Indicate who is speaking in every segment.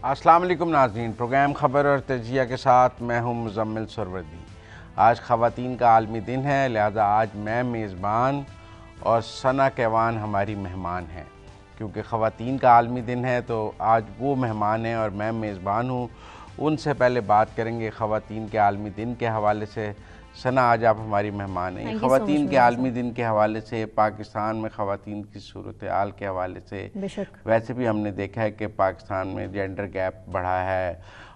Speaker 1: السلام علیکم ناظرین، پروگرام خبر اور تجزیہ کے ساتھ میں ہوں مزمل سروردی۔ آج خواتین کا عالمی دن ہے، لہذا آج میں میزبان اور ثنا کیوان ہماری مہمان ہیں۔ کیونکہ خواتین کا عالمی دن ہے تو آج وہ مہمان ہیں اور میں میزبان ہوں۔ ان سے پہلے بات کریں گے خواتین کے عالمی دن کے حوالے سے۔ ثنا، آج آپ ہماری مہمان ہیں۔ خواتین کے عالمی دن کے حوالے سے، پاکستان میں خواتین کی صورتحال کے حوالے سے، ویسے بھی ہم نے دیکھا ہے کہ پاکستان میں جینڈر گیپ بڑھا ہے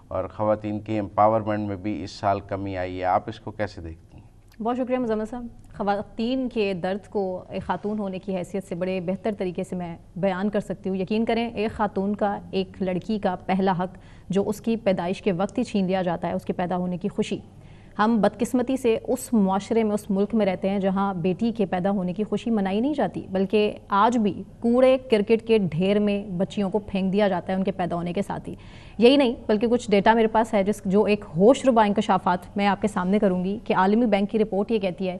Speaker 1: اور خواتین کی امپاورمنٹ میں بھی اس سال کمی آئی ہے۔ آپ اس کو کیسے دیکھتی ہیں؟
Speaker 2: بہت شکریہ مزمل صاحب۔ خواتین کے درد کو ایک خاتون ہونے کی حیثیت سے بڑے بہتر طریقے سے میں بیان کر سکتی ہوں۔ یقین کریں، ایک خاتون کا، ایک لڑکی کا پہلا حق جو اس کی پیدائش کے وقت ہی چھین لیا جاتا ہے، اس کے پیدا ہونے کی خوشی۔ ہم بدقسمتی سے اس معاشرے میں، اس ملک میں رہتے ہیں جہاں بیٹی کے پیدا ہونے کی خوشی منائی نہیں جاتی، بلکہ آج بھی کوڑے کرکٹ کے ڈھیر میں بچیوں کو پھینک دیا جاتا ہے ان کے پیدا ہونے کے ساتھ ہی۔ یہی نہیں بلکہ کچھ ڈیٹا میرے پاس ہے جو ایک ہوش ربا انکشافات میں آپ کے سامنے کروں گی کہ عالمی بینک کی رپورٹ یہ کہتی ہے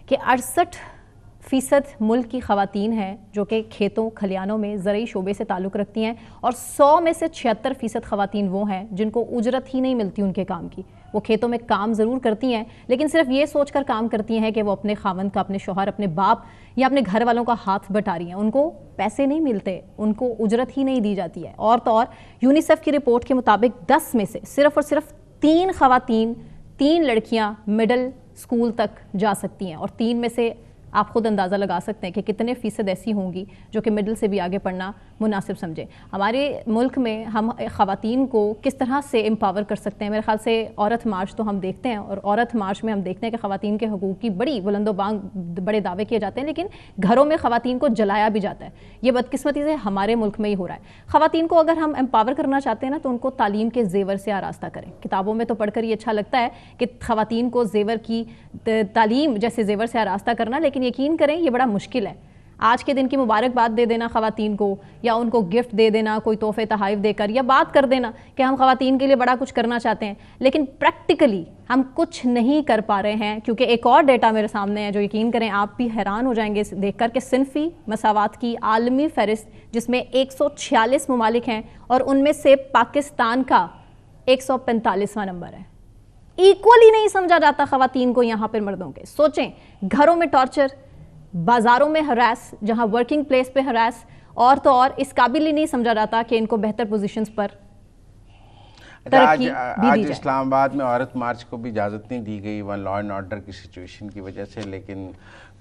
Speaker 2: کہ 68% ملک کی خواتین ہیں جو کہ کھیتوں کھلیانوں میں زرعی شعبے سے تعلق رکھتی ہیں، اور 100 میں سے 76% خواتین وہ ہیں جن کو اجرت ہی نہیں ملتی ان کے کام کی۔ وہ کھیتوں میں کام ضرور کرتی ہیں لیکن صرف یہ سوچ کر کام کرتی ہیں کہ وہ اپنے خاوند کا، اپنے شوہر، اپنے باپ یا اپنے گھر والوں کا ہاتھ بٹا رہی ہیں۔ ان کو پیسے نہیں ملتے، ان کو اجرت ہی نہیں دی جاتی ہے۔ اور تو اور یونیسیف کی رپورٹ کے مطابق 10 میں سے صرف اور صرف 3 خواتین، 3 لڑکیاں مڈل اسکول تک جا سکتی ہیں، اور 3 میں سے آپ خود اندازہ لگا سکتے ہیں کہ کتنے فیصد ایسی ہوں گی جو کہ مڈل سے بھی آگے پڑھنا مناسب سمجھے۔ ہمارے ملک میں ہم خواتین کو کس طرح سے امپاور کر سکتے ہیں؟ میرے خیال سے عورت مارچ تو ہم دیکھتے ہیں، اور عورت مارچ میں ہم دیکھتے ہیں کہ خواتین کے حقوق کی بڑی بلند و بانگ بڑے دعوے کیے جاتے ہیں، لیکن گھروں میں خواتین کو جلایا بھی جاتا ہے۔ یہ بدقسمتی سے ہمارے ملک میں ہی ہو رہا ہے۔ خواتین کو اگر ہم امپاور کرنا چاہتے ہیں نا تو ان کو تعلیم کے زیور سے آراستہ کریں۔ کتابوں میں تو پڑھ کر یہ اچھا لگتا ہے کہ خواتین کو زیور کی تعلیم جیسے زیور سے آراستہ کرنا، لیکن یقین کریں یہ بڑا مشکل ہے۔ آج کے دن کی مبارکباد دے دینا خواتین کو، یا ان کو گفٹ دے دینا کوئی تحفے تحائف دے کر، یا بات کر دینا کہ ہم خواتین کے لیے بڑا کچھ کرنا چاہتے ہیں، لیکن پریکٹیکلی ہم کچھ نہیں کر پا رہے ہیں۔ کیونکہ ایک اور ڈیٹا میرے سامنے ہے جو یقین کریں آپ بھی حیران ہو جائیں گے دیکھ کر، کہ صنفی مساوات کی عالمی فہرست جس میں 146 ممالک ہیں اور ان میں سے پاکستان کا 145واں نمبر ہے۔ ایکولی نہیں سمجھا جاتا خواتین کو یہاں پر مردوں کے۔ سوچیں، گھروں میں ٹارچر، بازاروں میں ہراس، جہاں ورکنگ پلیس پہ ہراس، اور تو اور اس قابل ہی نہیں سمجھا جاتا کہ ان کو بہتر پوزیشنز پر ترقی بھی دی جائے۔
Speaker 1: آج اسلام آباد میں عورت مارچ کو بھی اجازت نہیں دی گئی لا اینڈ آرڈر کی سچویشن کی وجہ سے، لیکن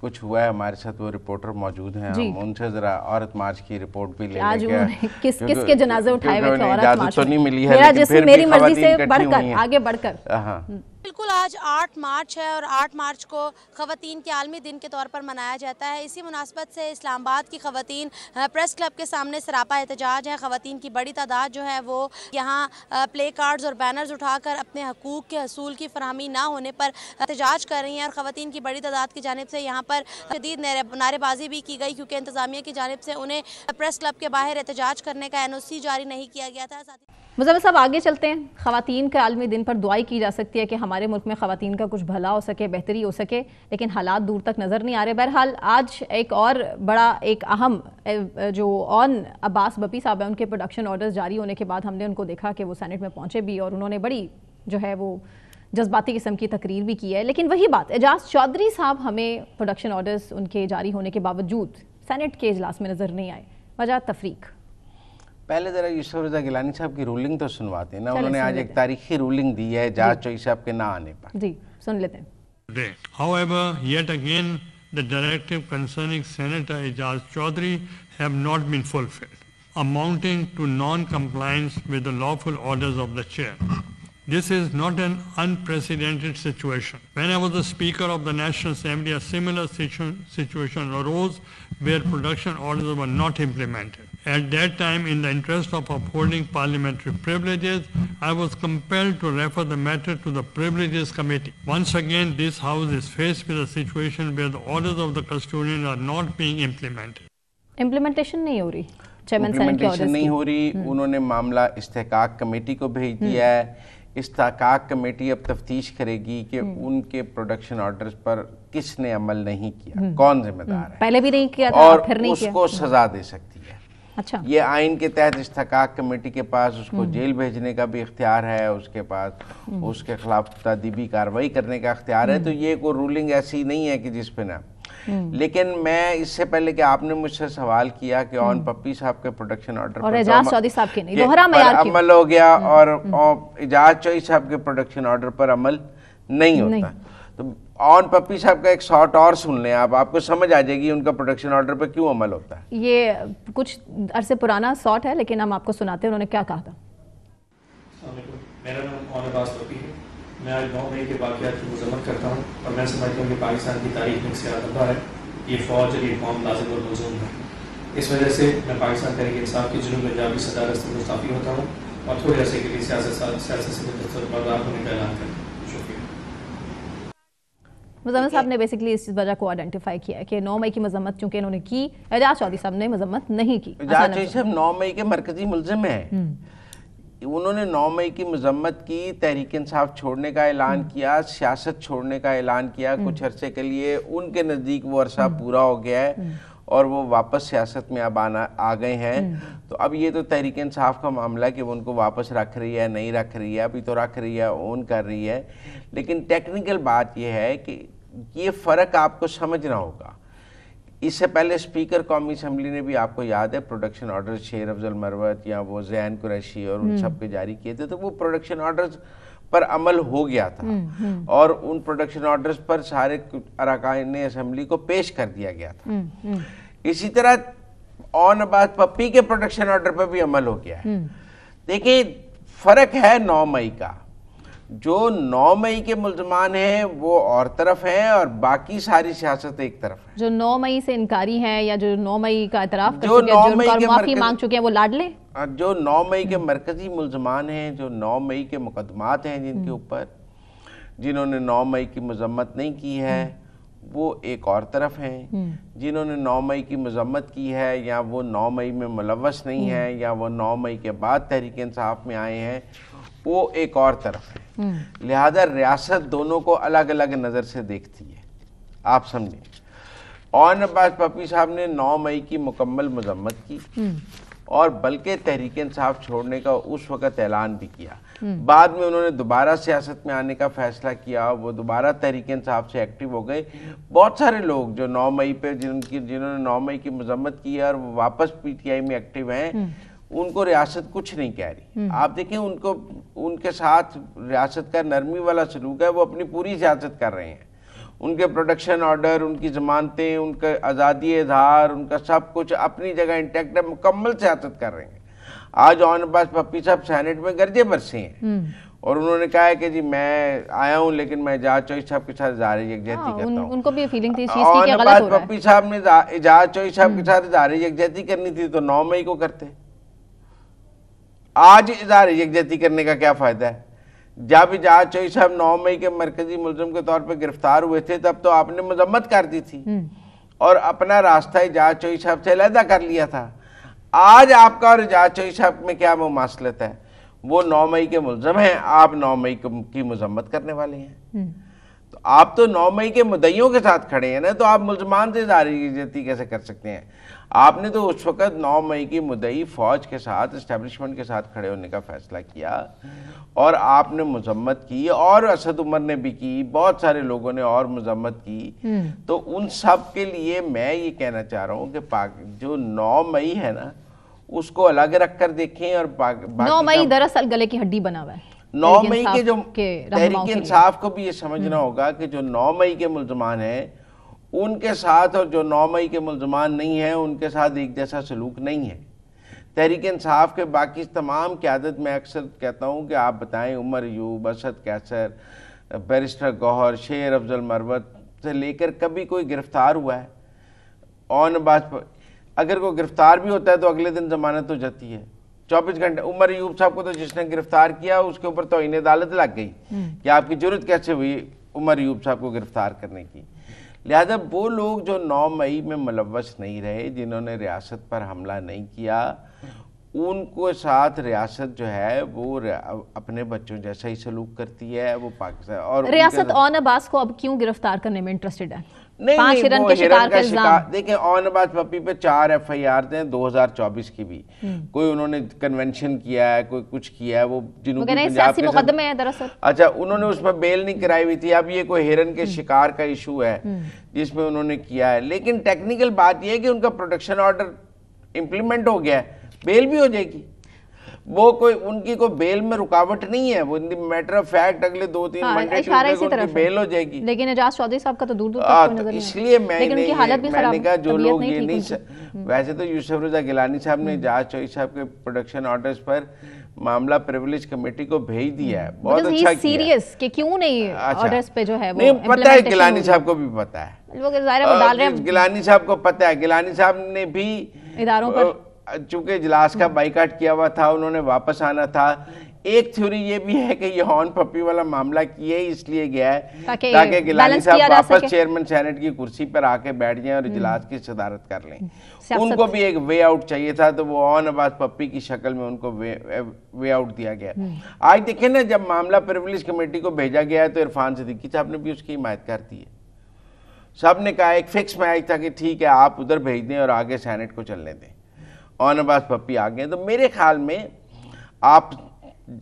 Speaker 1: کچھ ہوا ہے۔ ہمارے ساتھ وہ رپورٹر موجود ہیں، ہم ان سے ذرا عورت مارچ کی رپورٹ بھی لے لیں گے۔
Speaker 2: کس کے جنازے اٹھائے ہوئے تھے عورت مارچ
Speaker 1: تو نہیں ملی ہے،
Speaker 2: میرا
Speaker 1: لیکن
Speaker 2: جسم
Speaker 1: پھر
Speaker 2: میری
Speaker 1: بھی
Speaker 2: مرضی سے
Speaker 1: خواتین
Speaker 2: بڑھ
Speaker 1: کٹھی
Speaker 2: کر
Speaker 1: ہوئی ہیں۔
Speaker 2: آگے بڑھ کر
Speaker 3: بالکل آج 8 مارچ ہے، اور 8 مارچ کو خواتین کے عالمی دن کے طور پر منایا جاتا ہے۔ اسی مناسبت سے اسلام آباد کی خواتین پریس کلب کے سامنے سراپا احتجاج ہے۔ خواتین کی بڑی تعداد جو ہے وہ یہاں پلے کارڈز اور بینرز اٹھا کر اپنے حقوق کے حصول کی فراہمی نہ ہونے پر احتجاج کر رہی ہیں، اور خواتین کی بڑی تعداد کی جانب سے یہاں پر شدید نعرے بازی بھی کی گئی، کیونکہ انتظامیہ کی جانب سے انہیں پریس کلب کے باہر احتجاج کرنے کا NOC جاری نہیں کیا گیا تھا۔
Speaker 2: مزمل صاحب آگے چلتے ہیں۔ خواتین کے عالمی دن پر دعائی کی جا سکتی ہے کہ ہمارے ملک میں خواتین کا کچھ بھلا ہو سکے، بہتری ہو سکے، لیکن حالات دور تک نظر نہیں آ رہے۔ بہرحال آج ایک اور بڑا ایک اہم جو عباس بپی صاحب ہیں، ان کے پروڈکشن آرڈرز جاری ہونے کے بعد ہم نے ان کو دیکھا کہ وہ سینٹ میں پہنچے بھی، اور انہوں نے بڑی جو ہے وہ جذباتی قسم کی تقریر بھی کی ہے۔ لیکن وہی بات، اعجاز چودھری صاحب ہمیں پروڈکشن آرڈرز ان کے جاری ہونے کے باوجود سینٹ کے اجلاس میں نظر نہیں آئے۔ وجہ تفریق۔
Speaker 1: پہلے ذرا یوسف رضا گیلانی صاحب کی رولنگ تو سنواتے ہیں نا، انہوں نے آج ایک تاریخی رولنگ دی ہے اعجاز چودھری صاحب کے نہ آنے پر۔
Speaker 2: جی سن لیتے ہیں۔
Speaker 4: However, yet again, the directive concerning Senator Ejaz Chaudhry have not been fulfilled, amounting to non-compliance with the lawful orders of the chair. This is not an unprecedented situation. When I was the Speaker of the National Assembly, a similar situation arose where production orders were not implemented. At that time, in the interest of upholding parliamentary privileges, I was compelled to refer the matter to the Privileges Committee. Once again, this House is faced with a situation where the orders of the custodian are not being implemented.
Speaker 2: Implementation نہیں ہو رہی،
Speaker 1: implementation نہیں ہو رہی۔ انہوں نے معاملہ استحقاق committee کو بھیج دیا ہے۔ استحقاق کمیٹی اب تفتیش کرے گی کہ ان کے پروڈکشن آرڈرز پر کس نے عمل نہیں کیا، کون ذمہ دار ہے،
Speaker 2: پہلے بھی نہیں کیا تھا
Speaker 1: اور
Speaker 2: پھر نہیں
Speaker 1: اس
Speaker 2: کیا،
Speaker 1: کو سزا دے سکتی ہے۔
Speaker 2: اچھا،
Speaker 1: یہ آئین کے تحت استحقاق کمیٹی کے پاس اس کو جیل بھیجنے کا بھی اختیار ہے، اس کے پاس اس کے خلاف تادیبی کارروائی کرنے کا اختیار ہے. تو یہ کوئی رولنگ ایسی نہیں ہے کہ جس پہ نہ. لیکن میں اس سے پہلے کہ آپ نے مجھ سے سوال کیا کہ اون پپی صاحب کے پروڈکشن آرڈر
Speaker 2: اور اعجاز چودھری صاحب کے نہیں، دوہرا معیار کیوں؟
Speaker 1: عمل ہو گیا اور اعجاز چودھری صاحب کے پروڈکشن آرڈر پر عمل نہیں ہوتا. تو آن پپی صاحب کا ایک شارٹ اور سن لیں آپ کو سمجھ آ جائے گی ان کا پروڈکشن آرڈر پہ کیوں عمل ہوتا ہے.
Speaker 2: یہ کچھ عرصے پرانا شارٹ ہے لیکن ہم آپ کو سناتے ہیں انہوں نے کیا کہا تھا.
Speaker 5: میرا نام آن عباس پپی ہے. میں آج 9 مئی کے واقعات کی مذمت کرتا ہوں اور میں سمجھتا ہوں کہ پاکستان کی تاریخ میں سیاہ دھبا ہے. یہ فوج اور یہ قوم لازم اور ملزوم ہے. اس وجہ سے میں پاکستان تحریک انصاف کی جنوب پنجاب کی صدارت سے مستعفی ہوتا ہوں اور تھوڑے عرصے کے لیے سیاست سے بردار ہونے کا اعلان کرتا ہوں. شکریہ.
Speaker 2: مزمل صاحب نے بیسیکلی اس وجہ کو آئیڈینٹیفائی کیا ہے کہ 9 مئی کی مذمت چونکہ انہوں نے کی، اعجاز چودھری صاحب نے مذمت نہیں کی.
Speaker 1: اعجاز چودھری صاحب 9 مئی کے مرکزی ملزم ہیں. انہوں نے 9 مئی کی مذمت کی، تحریک انصاف چھوڑنے کا اعلان کیا، سیاست چھوڑنے کا اعلان کیا. کچھ عرصے کے لیے ان کے نزدیک وہ عرصہ پورا ہو گیا ہے اور وہ واپس سیاست میں اب آ گئے ہیں. تو اب یہ تو تحریک انصاف کا معاملہ ہے کہ وہ ان کو واپس رکھ رہی ہے نہیں رکھ رہی ہے. ابھی تو رکھ رہی ہے، اون کر رہی ہے. لیکن ٹیکنیکل بات یہ ہے کہ یہ فرق آپ کو سمجھنا ہوگا. اس سے پہلے اسپیکر قومی اسمبلی نے بھی آپ کو یاد ہے پروڈکشن آرڈر شیر افضل مروت یا وہ زین قریشی اور ان سب کے جاری کیے تھے. تو وہ پروڈکشن آرڈرز پر عمل ہو گیا تھا اور ان پروڈکشن آرڈرز پر سارے اراکین اسمبلی کو پیش کر دیا گیا تھا. اسی طرح آن عباس پپی کے پروڈکشن آرڈر پر بھی عمل ہو گیا ہے. دیکھیں فرق ہے 9 مئی کا. جو 9 مئی کے ملزمان ہیں وہ اور طرف ہیں اور باقی ساری سیاست ایک طرف ہے.
Speaker 2: جو 9 مئی سے انکاری ہیں یا جو 9 مئی کا اعتراف کر چکے ہیں، جو ان کا معافی مانگ چکے ہیں، وہ لاڈلے.
Speaker 1: جو 9 مئی کے مرکزی ملزمان ہیں، جو 9 مئی کے مقدمات ہیں جن کے اوپر، جنہوں نے 9 مئی کی مذمت نہیں کی ہے وہ ایک اور طرف ہیں. جنہوں نے 9 مئی کی مذمت کی ہے یا وہ 9 مئی میں ملوث نہیں ہیں یا وہ 9 مئی کے بعد تحریک انصاف میں آئے ہیں، وہ ایک اور طرف ہے. لہذا ریاست دونوں کو الگ الگ نظر سے دیکھتی ہے. آپ سمجھیں آن عباس پپی صاحب نے 9 مئی کی مکمل مذمت کی اور بلکہ تحریک انصاف چھوڑنے کا اس وقت اعلان بھی کیا. بعد میں انہوں نے دوبارہ سیاست میں آنے کا فیصلہ کیا، وہ دوبارہ تحریک انصاف سے ایکٹیو ہو گئے. بہت سارے لوگ جو 9 مئی پہ جنہوں نے 9 مئی کی مذمت کی اور وہ واپس پی ٹی آئی میں ایکٹیو ہیں، ان کو ریاست کچھ نہیں کہہ رہی. آپ دیکھیں ان کے ساتھ ریاست کا نرمی والا سلوک ہے. وہ اپنی پوری سیاست کر رہے ہیں. ان کے پروڈکشن آرڈر، ان کی ضمانتیں، ان کا آزادی اظہار، ان کا سب کچھ اپنی جگہ انٹیکٹ ہے. مکمل سیاست کر رہے ہیں. آج آن عباس پپی صاحب سینٹ میں گرجے برسے ہیں اور انہوں نے کہا ہے کہ جی میں آیا ہوں لیکن میں اعجاز چودھری صاحب کے ساتھ اظہار یکجہتی کرتا ہوں.
Speaker 2: ان کو بھی فیلنگ تھی اس چیز کی کہ غلط ہو رہا ہے.
Speaker 1: آن عباس پپی صاحب نے اعجاز چودھری صاحب کے ساتھ اظہار یکجہتی کرنی تھی تو 9 مئی کو کرتے. آج اظہار یکجہتی کرنے کا کیا فائدہ ہے؟ جب اعجاز چودھری صاحب 9 مئی کے مرکزی ملزم کے طور پہ گرفتار ہوئے تھے تب تو آپ نے مذمت کر دی تھی اور اپنا راستہ اعجاز چودھری صاحب سے علیحدہ کر لیا تھا. آج آپ کا اور اعجاز چودھری صاحب میں کیا مماثلت ہے؟ وہ 9 مئی کے ملزم ہیں، آپ 9 مئی کی مذمت کرنے والے ہیں. تو آپ تو 9 مئی کے مدعیوں کے ساتھ کھڑے ہیں نا، تو آپ ملزمان سے اظہار یکجہتی کیسے کر سکتے ہیں؟ آپ نے تو اس وقت 9 مئی کی مدعی فوج کے ساتھ، اسٹیبلشمنٹ کے ساتھ کھڑے ہونے کا فیصلہ کیا اور آپ نے مذمت کی اور اسد عمر نے بھی کی، بہت سارے لوگوں نے اور مذمت کی. تو ان سب کے لیے میں یہ کہنا چاہ رہا ہوں کہ جو 9 مئی ہے نا اس کو الگ رکھ کر دیکھیں. اور
Speaker 2: 9 مئی دراصل گلے کی ہڈی بنا ہوا ہے.
Speaker 1: 9 مئی کے جو تحریک انصاف کو بھی یہ سمجھنا ہوگا کہ جو 9 مئی کے ملزمان ہیں ان کے ساتھ اور جو 9 مئی کے ملزمان نہیں ہیں ان کے ساتھ ایک جیسا سلوک نہیں ہے. تحریک انصاف کے باقی تمام قیادت، میں اکثر کہتا ہوں کہ آپ بتائیں عمر ایوب، اسد کیسر، بیرسٹر گوہر، شیر افضل مروت سے لے کر کبھی کوئی گرفتار ہوا ہے؟ آن عباس اگر کوئی گرفتار بھی ہوتا ہے تو اگلے دن ضمانت ہو جاتی ہے 24 گھنٹے. عمر ایوب صاحب کو تو جس نے گرفتار کیا اس کے اوپر توہین عدالت لگ گئی کہ آپ کی جرت کیسے ہوئی عمر ایوب صاحب کو گرفتار کرنے کی. لہذا وہ لوگ جو 9 مئی میں ملوث نہیں رہے، جنہوں نے ریاست پر حملہ نہیں کیا، ان کو ساتھ ریاست جو ہے وہ اپنے بچوں جیسا ہی سلوک کرتی ہے. وہ پاکستان اور
Speaker 2: ریاست آن عباس کو اب کیوں گرفتار کرنے میں انٹرسٹڈ ہے؟ 5 ہرن کے شکار کا الزام.
Speaker 1: دیکھیں اون عباس پپی پہ 4 FIR ہیں 2024 کی بھی. کوئی انہوں نے کنونشن کیا ہے, کوئی کچھ کیا ہے, وہ جنوبی پنجاب
Speaker 2: سیاسی مقدمے ہیں دراصل.
Speaker 1: اچھا انہوں نے اس پر بیل نہیں کرائی ہوئی تھی. اب یہ کوئی ہرن کے شکار کا ایشو ہے جس میں انہوں نے کیا ہے, لیکن ٹیکنیکل بات یہ ہے کہ ان کا پروٹیکشن آرڈر امپلیمنٹ ہو گیا ہے, بیل بھی ہو جائے گی. وہ کوئی ان کی کوئی بیل میں رکاوٹ نہیں ہے, وہ میٹر آف فیکٹ اگلے 2-3 منڈے ٹیوزڈے کو بیل ہو جائے گی.
Speaker 2: لیکن اعجاز چودھری صاحب کا تو دور دور تک نظر نہیں,
Speaker 1: اس لیے میں نے کہا جو لوگ یہ
Speaker 2: نہیں.
Speaker 1: ویسے تو یوسف رضا گیلانی صاحب نے اعجاز چودھری صاحب کے پروڈکشن آرڈرز پر معاملہ پریولیج کمیٹی کو بھیج دیا ہے. بہت اچھا کیا سیریس
Speaker 2: کہ کیوں نہیں آرڈرز پہ جو ہے وہ
Speaker 1: نہیں پتہ ہے, گیلانی صاحب کو بھی پتہ ہے,
Speaker 2: وہ ظاہر ہے وہ ڈال رہے ہیں,
Speaker 1: گیلانی صاحب کو پتہ ہے. گیلانی صاحب نے بھی
Speaker 2: اداروں پر
Speaker 1: چونکہ اجلاس کا بائیکاٹ کیا ہوا تھا, انہوں نے واپس آنا تھا. ایک تھیوری یہ بھی ہے کہ یہ ہارن پپی والا معاملہ کیے اس لیے گیا ہے تاکہ گیلانی صاحب واپس چیئرمین سینٹ کی کرسی پر آ کے بیٹھ جائیں اور اجلاس کی صدارت کر لیں. ان کو بھی ایک وے آؤٹ چاہیے تھا, تو وہ ہارن عباس پپی کی شکل میں ان کو وے آؤٹ دیا گیا. آج دیکھیں نا, جب معاملہ پریولیج کمیٹی کو بھیجا گیا ہے تو عرفان صدیقی صاحب نے بھی اس کی حمایت کر دی ہے. سب نے کہا ایک فکس میچ تھا کہ ٹھیک ہے آپ ادھر بھیج دیں اور آگے سینٹ کو چلنے دیں. ہارن عباس پپی آ گئے. تو میرے خیال میں آپ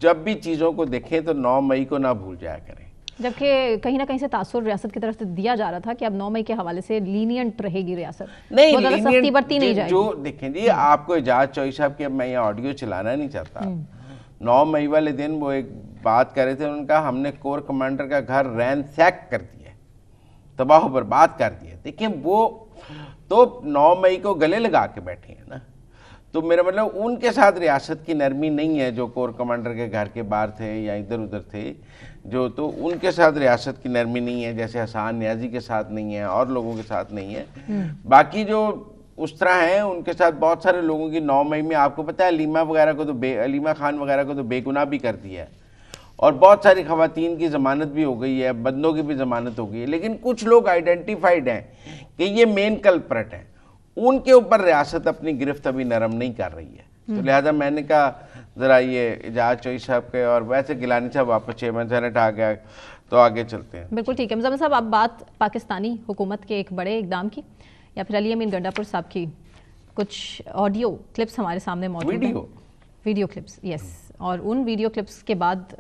Speaker 1: جب بھی چیزوں کو دیکھیں تو 9 مئی کو نہ بھول جایا کریں.
Speaker 2: جبکہ کہیں نہ کہیں سے تاثر ریاست کی طرف سے دیا جا رہا تھا کہ اب 9 مئی کے حوالے سے لینینٹ رہے گی ریاست,
Speaker 1: نہیں
Speaker 2: سختی برتی نہیں جائے گی.
Speaker 1: جو دیکھیں جی آپ کو اعجاز چودھری صاحب کی, اب میں یہ آڈیو چلانا نہیں چاہتا, 9 مئی والے دن وہ ایک بات کر رہے تھے, انہوں نے کہا ہم نے کور کمانڈر کا گھر رینسیک کر دیا, تباہ و برباد کر دیا. دیکھیں وہ تو 9 مئی کو گلے لگا کے بیٹھے ہیں نا, تو میرا مطلب ان کے ساتھ ریاست کی نرمی نہیں ہے جو کور کمانڈر کے گھر کے باہر تھے یا ادھر ادھر تھے جو, تو ان کے ساتھ ریاست کی نرمی نہیں ہے جیسے حسان نیازی کے ساتھ نہیں ہے اور لوگوں کے ساتھ نہیں ہے. باقی جو اس طرح ہیں ان کے ساتھ بہت سارے لوگوں کی 9 مئی میں آپ کو پتہ ہے علیمہ خان وغیرہ کو تو بے گناہ بھی کر دیا ہے, اور بہت ساری خواتین کی ضمانت بھی ہو گئی ہے, بندوں کی بھی ضمانت ہو گئی ہے. لیکن کچھ لوگ آئیڈینٹیفائڈ ہیں کہ یہ مین کلپرٹ ہیں, ان کے اوپر ریاست اپنی گرفت ابھی نرم نہیں کر رہی ہے. تو لہذا میں نے کہا ذرا یہ اعجاز چودھری صاحب کے, اور ویسے گیلانی صاحب واپس چیئرمین سینٹ آ گیا تو آگے چلتے ہیں.
Speaker 2: بالکل ٹھیک ہے. مزمل صاحب اب بات پاکستانی حکومت کے ایک بڑے اقدام کی, یا پھر علی امین گنڈا پور صاحب کی کچھ آڈیو کلپس ہمارے سامنے موجود ہیں, ویڈیو کلپس, یس, اور ان ویڈیو کلپس کے بعد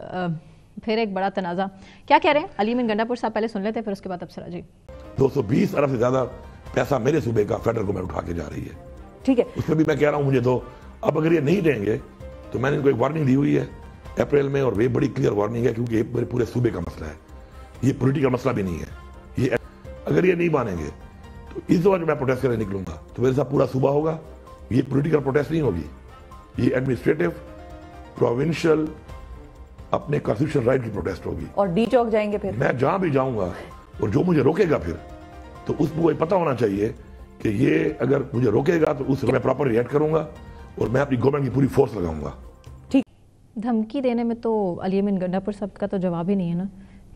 Speaker 2: پھر ایک بڑا تنازع. کیا کہہ رہے ہیں علی امین گنڈا پور صاحب, پہلے سن لیتے ہیں پھر اس کے بعد ابصرہ جی.
Speaker 6: 220 ارب سے زیادہ پیسہ میرے صوبے کا فیڈرل گورنمنٹ اٹھا کے جا رہی ہے,
Speaker 2: ٹھیک ہے,
Speaker 6: اس میں بھی میں کہہ رہا ہوں مجھے دو. اب اگر یہ نہیں دیں گے تو میں نے ان کو ایک وارننگ دی ہوئی ہے اپریل میں, اور یہ بڑی کلیئر وارننگ ہے کیونکہ یہ میرے پورے صوبے کا مسئلہ ہے, یہ پولیٹیکل مسئلہ بھی نہیں ہے. یہ اگر یہ نہیں مانیں گے تو اس دفعہ جو میں پروٹیسٹ کرنے نکلوں گا تو میرے ساتھ پورا صوبہ ہوگا. یہ پولیٹیکل پروٹیسٹ نہیں ہوگی, یہ ایڈمنسٹریٹو پروونشل اپنے کانسٹیٹیوشنل رائٹ کی پروٹیسٹ ہوگی.
Speaker 7: اور ڈی چوک جائیں گے, پھر
Speaker 6: میں جہاں بھی جاؤں گا اور جو مجھے روکے گا پھر تو اس کو پتہ ہونا چاہیے کہ یہ اگر مجھے روکے گا تو اس میں پراپر ریئیکٹ کروں گا اور میں اپنی گورنمنٹ کی پوری فورس لگاؤں گا.
Speaker 2: دھمکی دینے میں تو علی امین گنڈا پور صاحب کا تو جواب ہی نہیں ہے نا.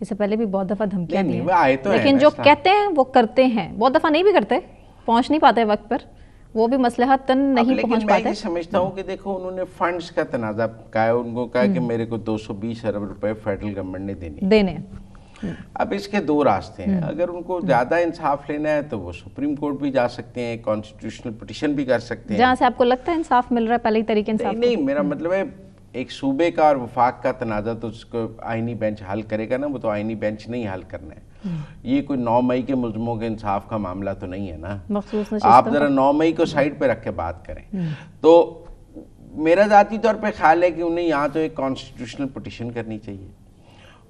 Speaker 2: اس سے پہلے بھی بہت دفعہ دھمکیاں دی ہیں, لیکن جو کہتے ہیں وہ کرتے ہیں, بہت دفعہ نہیں بھی کرتے, پہنچ نہیں پاتے وقت پر, وہ بھی مصلحتاً نہیں پہنچ پاتے.
Speaker 1: میں یہ سمجھتا ہوں کہ دیکھو انہوں نے فنڈز کا تنازع کہا, ان کو کہا کہ میرے کو 220 ارب روپے فیڈرل گورنمنٹ نے دینے. اب اس کے 2 راستے ہیں. اگر ان کو زیادہ انصاف لینا ہے تو وہ سپریم کورٹ بھی جا سکتے ہیں, کانسٹیٹیوشنل پٹیشن بھی کر سکتے ہیں,
Speaker 2: جہاں سے آپ کو لگتا ہے انصاف مل رہا ہے پہلے ہی طریقے انصاف.
Speaker 1: نہیں, میرا مطلب ہے ایک صوبے کا اور وفاق کا تنازع تو اس کو آئینی بینچ حل کرے گا نا, وہ تو آئینی بینچ نہیں حل کرنا ہے. یہ کوئی 9 مئی کے ملزموں کے انصاف کا معاملہ تو نہیں ہے نا. آپ ذرا 9 مئی کو سائڈ پہ رکھ کے بات کریں. تو میرا ذاتی طور پہ خیال ہے کہ انہیں یہاں تو ایک کانسٹیٹیوشنل پٹیشن کرنی چاہیے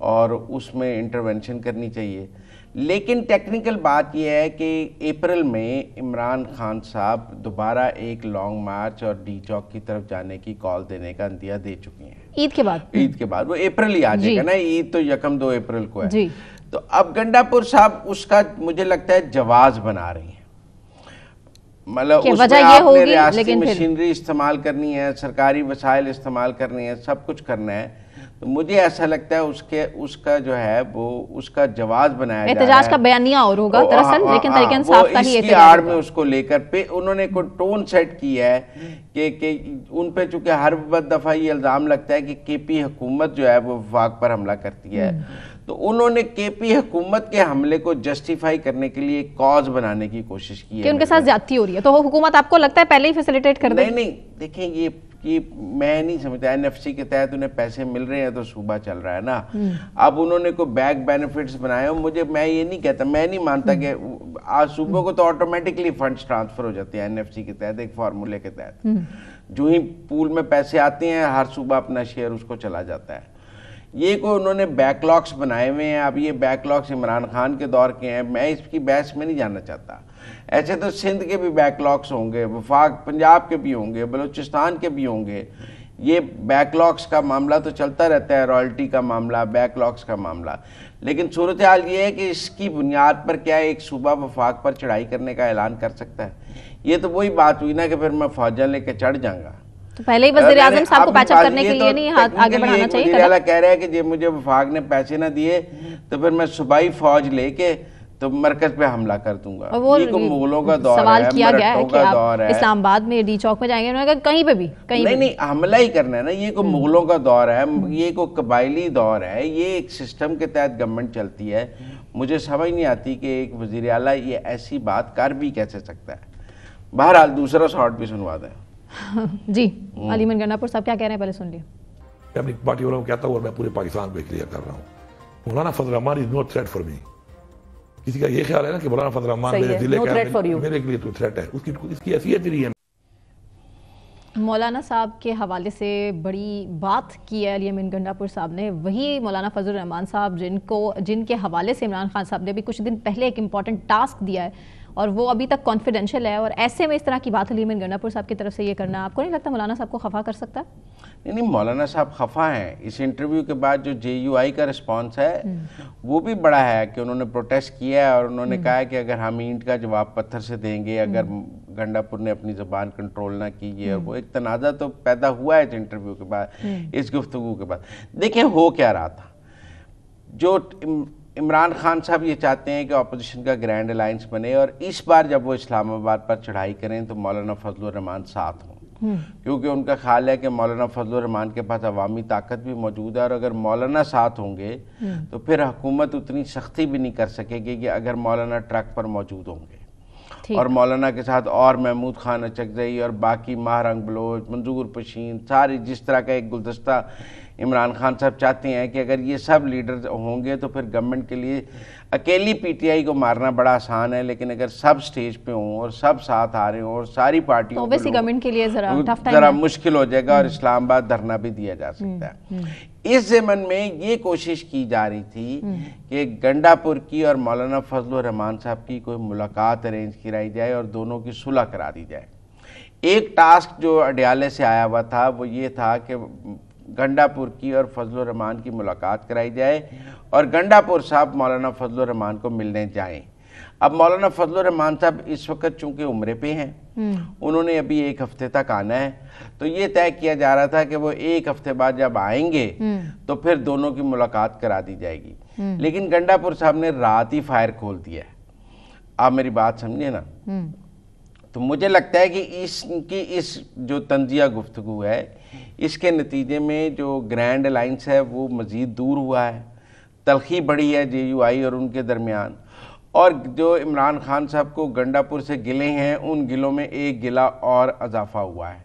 Speaker 1: اور اس میں انٹرونشن کرنی چاہیے. لیکن ٹیکنیکل بات یہ ہے کہ اپریل میں عمران خان صاحب دوبارہ ایک لانگ مارچ اور ڈی چوک کی طرف جانے کی کال دینے کا اندیا دے چکے ہیں. عید کے بعد وہ اپریل ہی آ جائے گا نا, عید تو 1-2 اپریل کو ہے. تو اب گنڈا پور صاحب اس کا مجھے لگتا ہے جواز بنا رہی ہیں, مطلب اس میں آپ نے ریاستی مشینری استعمال کرنی ہے, سرکاری وسائل استعمال کرنی ہے, سب کچھ کرنا ہے, تو مجھے ایسا لگتا ہے اس کا جو ہے وہ اس کا جواز بنایا جا رہا ہے.
Speaker 2: احتجاج کا بیانیہ اور ہوگا دراصل, لیکن طریقہ انصاف کا ہی
Speaker 1: اس کی آڑ میں اس کو لے کر پہ انہوں نے کوئی ٹون سیٹ کیا ہے کہ ان پہ چونکہ ہر دفعہ یہ الزام لگتا ہے کہ کے پی حکومت جو ہے وہ وفاق پر حملہ کرتی ہے, تو انہوں نے کے پی حکومت کے حملے کو جسٹیفائی کرنے کے لیے ایک کاز بنانے کی کوشش کی ہے
Speaker 2: کہ ان کے ساتھ زیادتی ہو رہی ہے, تو حکومت آپ کو لگتا ہے پہلے ہی فیسیلیٹیٹ کر دے؟
Speaker 1: نہیں دیکھیں یہ میں نہیں سمجھتا, این ایف سی کے تحت انہیں پیسے مل رہے ہیں تو صوبہ چل رہا ہے نا. اب انہوں نے کوئی بیک بینیفٹس بنائے ہو, میں یہ نہیں کہتا, میں نہیں مانتا کہ آج صوبوں کو تو آٹومیٹکلی فنڈز ٹرانسفر ہو جاتے ہیں این ایف سی کے تحت ایک فارمولے کے تحت. جو ہی پول میں پیسے آتے ہیں ہر صوبہ اپنا شیئر اس کو چلا جاتا ہے. یہ کوئی انہوں نے بیک لاکس بنائے ہوئے ہیں. اب یہ بیک لاکس عمران خان کے دور کے ہیں, میں اس کی بحث میں نہیں جاننا چاہتا. ایسے تو سندھ کے بھی بیک لاکس ہوں گے, وفاق پنجاب کے بھی ہوں گے, بلوچستان کے بھی ہوں گے. یہ بیک لاکس کا معاملہ تو چلتا رہتا ہے, رائلٹی کا معاملہ, بیک لاکس کا معاملہ. لیکن صورتحال یہ ہے کہ اس کی بنیاد پر کیا ایک صوبہ وفاق پر چڑھائی کرنے کا اعلان کر سکتا ہے؟ یہ تو وہی بات ہوئی نا کہ پھر میں فوجیں لے کے چڑھ جاؤں گا.
Speaker 2: تو پہلے ہی وزیر اعظم صاحب کو پیچ اپ کرنے کے لیے نہیں ہاتھ آگے بڑھانا چاہیے.
Speaker 1: وزیر اعلیٰ کہہ رہا ہے کہ جب مجھے وفاق نے پیسے نہ دیے تو پھر میں صوبائی فوج لے کے تو مرکز پہ حملہ کر دوں گا. یہ کوئی مغلوں کا دور ہے,
Speaker 2: سوال کیا گیا ہے کہ
Speaker 1: آپ
Speaker 2: اسلام آباد میں ڈی چوک میں جائیں گے, انہوں نے کہا کہیں پہ بھی
Speaker 1: نہیں حملہ ہی کرنا ہے نا. یہ کوئی مغلوں کا دور ہے, یہ کوئی قبائلی دور ہے, یہ ایک سسٹم کے تحت گورنمنٹ چلتی ہے. مجھے سمجھ نہیں آتی کہ ایک وزیر اعلیٰ یہ ایسی بات کر بھی کیسے سکتا ہے. بہرحال دوسرا شارٹ بھی سنوا دیں.
Speaker 2: جی علی من گنڈا پور صاحب کیا کہہ رہے ہیں, پہلے سن لیے.
Speaker 6: میں اپنی پارٹی والوں کو کہتا ہوں اور میں پورے پاکستان کو کلیئر کر رہا ہوں, مولانا فضل الرحمان از نو تھریٹ فار می. کسی کا یہ خیال ہے نا کہ مولانا فضل الرحمان میرے ضلع کا میرے لیے تو تھریٹ ہے, اس کی حیثیت ہی نہیں ہے.
Speaker 2: مولانا صاحب کے حوالے سے بڑی بات کی ہے علی امین گنڈا پور صاحب نے. وہی مولانا فضل الرحمان صاحب جن کے حوالے سے عمران خان صاحب نے بھی کچھ دن پہلے ایک امپورٹنٹ ٹاسک دیا ہے اور وہ ابھی تک کانفیڈینشیل ہے, اور ایسے میں اس طرح کی بات علی امین گنڈا پور صاحب کی طرف سے یہ کرنا آپ کو نہیں لگتا مولانا صاحب کو خفا کر سکتا ہے؟
Speaker 1: نہیں مولانا صاحب خفا ہیں. اس انٹرویو کے بعد جو جے یو آئی کا رسپانس ہے وہ بھی بڑا ہے کہ انہوں نے پروٹیسٹ کیا ہے اور انہوں نے کہا ہے کہ اگر ہم اینٹ کا جواب پتھر سے دیں گے اگر گنڈا پور نے اپنی زبان کنٹرول نہ کی. اور وہ ایک تنازع تو پیدا ہوا ہے اس انٹرویو کے بعد, اس گفتگو کے بعد. دیکھیں ہو کیا رہا تھا, جو عمران خان صاحب یہ چاہتے ہیں کہ اپوزیشن کا گرینڈ الائنس بنے اور اس بار جب وہ اسلام آباد پر چڑھائی کریں تو مولانا فضل الرحمان ساتھ ہوں, کیونکہ ان کا خیال ہے کہ مولانا فضل الرحمان کے پاس عوامی طاقت بھی موجود ہے, اور اگر مولانا ساتھ ہوں گے تو پھر حکومت اتنی سختی بھی نہیں کر سکے گی کہ اگر مولانا ٹرک پر موجود ہوں گے. اور مولانا کے ساتھ اور محمود خان اچکزئی اور باقی ماہ رنگ بلوچ, منظور پشین, ساری جس طرح کا ایک گلدستہ عمران خان صاحب چاہتے ہیں کہ اگر یہ سب لیڈر ہوں گے تو پھر گورنمنٹ کے لیے اکیلی پی ٹی آئی کو مارنا بڑا آسان ہے, لیکن اگر سب سٹیج پہ ہوں اور سب ساتھ آ رہے ہوں اور ساری پارٹیوں
Speaker 2: گورنمنٹ کے لیے
Speaker 1: ذرا مشکل ہو جائے گا اور اسلام آباد دھرنا بھی دیا جا سکتا ہے. اس ضمن میں یہ کوشش کی جا رہی تھی کہ گنڈا پور کی اور مولانا فضل الرحمان صاحب کی کوئی ملاقات ارینج کرائی جائے اور دونوں کی صلح کرا دی جائے. ایک ٹاسک جو اڈیالے سے آیا ہوا تھا وہ یہ تھا کہ گنڈا پور کی اور فضل الرحمان کی ملاقات کرائی جائے اور گنڈا پور صاحب مولانا فضل الرحمان کو ملنے جائیں. اب مولانا فضل الرحمان صاحب اس وقت چونکہ عمرے پہ ہیں, انہوں نے ابھی 1 ہفتے تک آنا ہے, تو یہ طے کیا جا رہا تھا کہ وہ 1 ہفتے بعد جب آئیں گے تو پھر دونوں کی ملاقات کرا دی جائے گی. لیکن گنڈا پور صاحب نے رات ہی فائر کھول دیا ہے. آپ میری بات سمجھے نا, تو مجھے لگتا ہے کہ اس جو تنزیہ گفتگو ہے اس کے نتیجے میں جو گرینڈ الائنس ہے وہ مزید دور ہوا ہے, تلخی بڑھی ہے جے یو آئی اور ان کے درمیان, اور جو عمران خان صاحب کو گنڈا پور سے گلے ہیں ان گلوں میں ایک گلہ اور اضافہ ہوا ہے.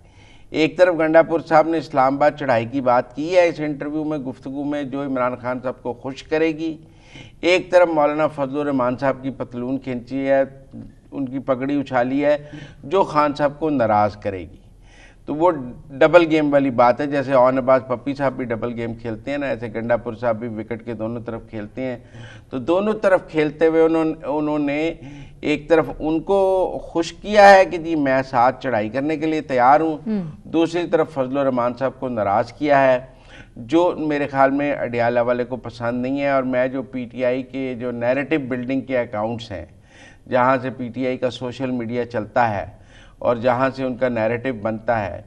Speaker 1: ایک طرف گنڈا پور صاحب نے اسلام آباد چڑھائی کی بات کی ہے اس انٹرویو میں, گفتگو میں, جو عمران خان صاحب کو خوش کرے گی. ایک طرف مولانا فضل الرحمان صاحب کی پتلون کھینچی ہے, ان کی پگڑی اچھالی ہے جو خان صاحب کو ناراض کرے گی. تو وہ ڈبل گیم والی بات ہے, جیسے آن عباس پپی صاحب بھی ڈبل گیم کھیلتے ہیں نا, ایسے گنڈا پور صاحب بھی وکٹ کے دونوں طرف کھیلتے ہیں. تو دونوں طرف کھیلتے ہوئے انہوں نے ایک طرف ان کو خوش کیا ہے کہ جی میں ساتھ چڑھائی کرنے کے لیے تیار ہوں, دوسری طرف فضل الرحمان صاحب کو ناراض کیا ہے, جو میرے خیال میں اڈیالہ والے کو پسند نہیں ہے. اور میں جو پی ٹی آئی کے جو نیریٹو بلڈنگ کے اکاؤنٹس ہیں, جہاں سے پی ٹی آئی کا سوشل میڈیا چلتا ہے اور جہاں سے ان کا نیریٹو بنتا ہے,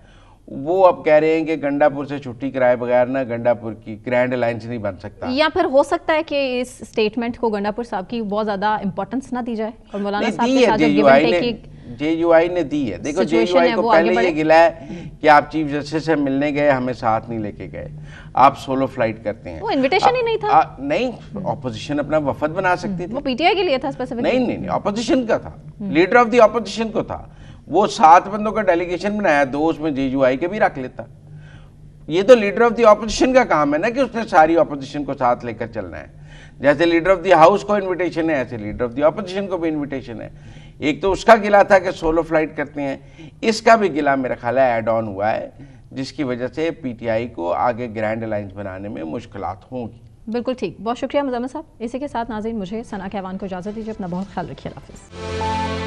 Speaker 1: وہ اب کہہ رہے ہیں کہ گنڈا پور سے چھٹی کرائے بغیر نہ گنڈا پور کی گرینڈ الائنس نہیں بن سکتا.
Speaker 2: یا پھر ہو سکتا ہے کہ اس سٹیٹمنٹ کو گنڈا پور صاحب کی بہت زیادہ امپورٹنس نہ دی جائے اور مولانا صاحب کے ساتھ گیو اینڈ ٹیک کی
Speaker 1: جے یو آئی نے دی ہے. دیکھو جے یو آئی کو پہلے یہ گلا ہے کہ آپ چیف جسٹس سے ملنے گئے, ہمیں ساتھ نہیں لے کے گئے, آپ سولو فلائٹ کرتے ہیں.
Speaker 2: وہ انویٹیشن ہی نہیں تھا.
Speaker 1: نہیں, اپوزیشن اپنا وفد بنا سکتی تھی.
Speaker 2: وہ پی ٹی آئی کے لیے تھا اسپیسیفک.
Speaker 1: نہیں, اپوزیشن کا تھا, لیڈر آف دی اپوزیشن کو تھا. وہ 7 بندوں کا ڈیلیگیشن بنایا, 2 اس میں جے یو آئی کے بھی رکھ لیتا. یہ تو لیڈر آف دی اپوزیشن کا کام ہے نا کہ اس نے ساری اپوزیشن کو ساتھ لے کر چلنا ہے. جیسے لیڈر آف دی ہاؤس کو انویٹیشن ہے, ایسے لیڈر آف دی اپوزیشن کو بھی انویٹیشن ہے. ایک تو اس کا گلا تھا کہ سولو فلائٹ کرتے ہیں, اس کا بھی گلا میرا خیال ہے ایڈ آن ہوا ہے, جس کی وجہ سے پی ٹی آئی کو آگے گرینڈ الائنس بنانے میں مشکلات ہوں گی.
Speaker 2: بالکل ٹھیک, بہت شکریہ مزمل صاحب. اسی کے ساتھ ناظرین مجھے ثنا کیوان کو اجازت دیجیے. اپنا بہت خیال رکھیے. اللہ حافظ.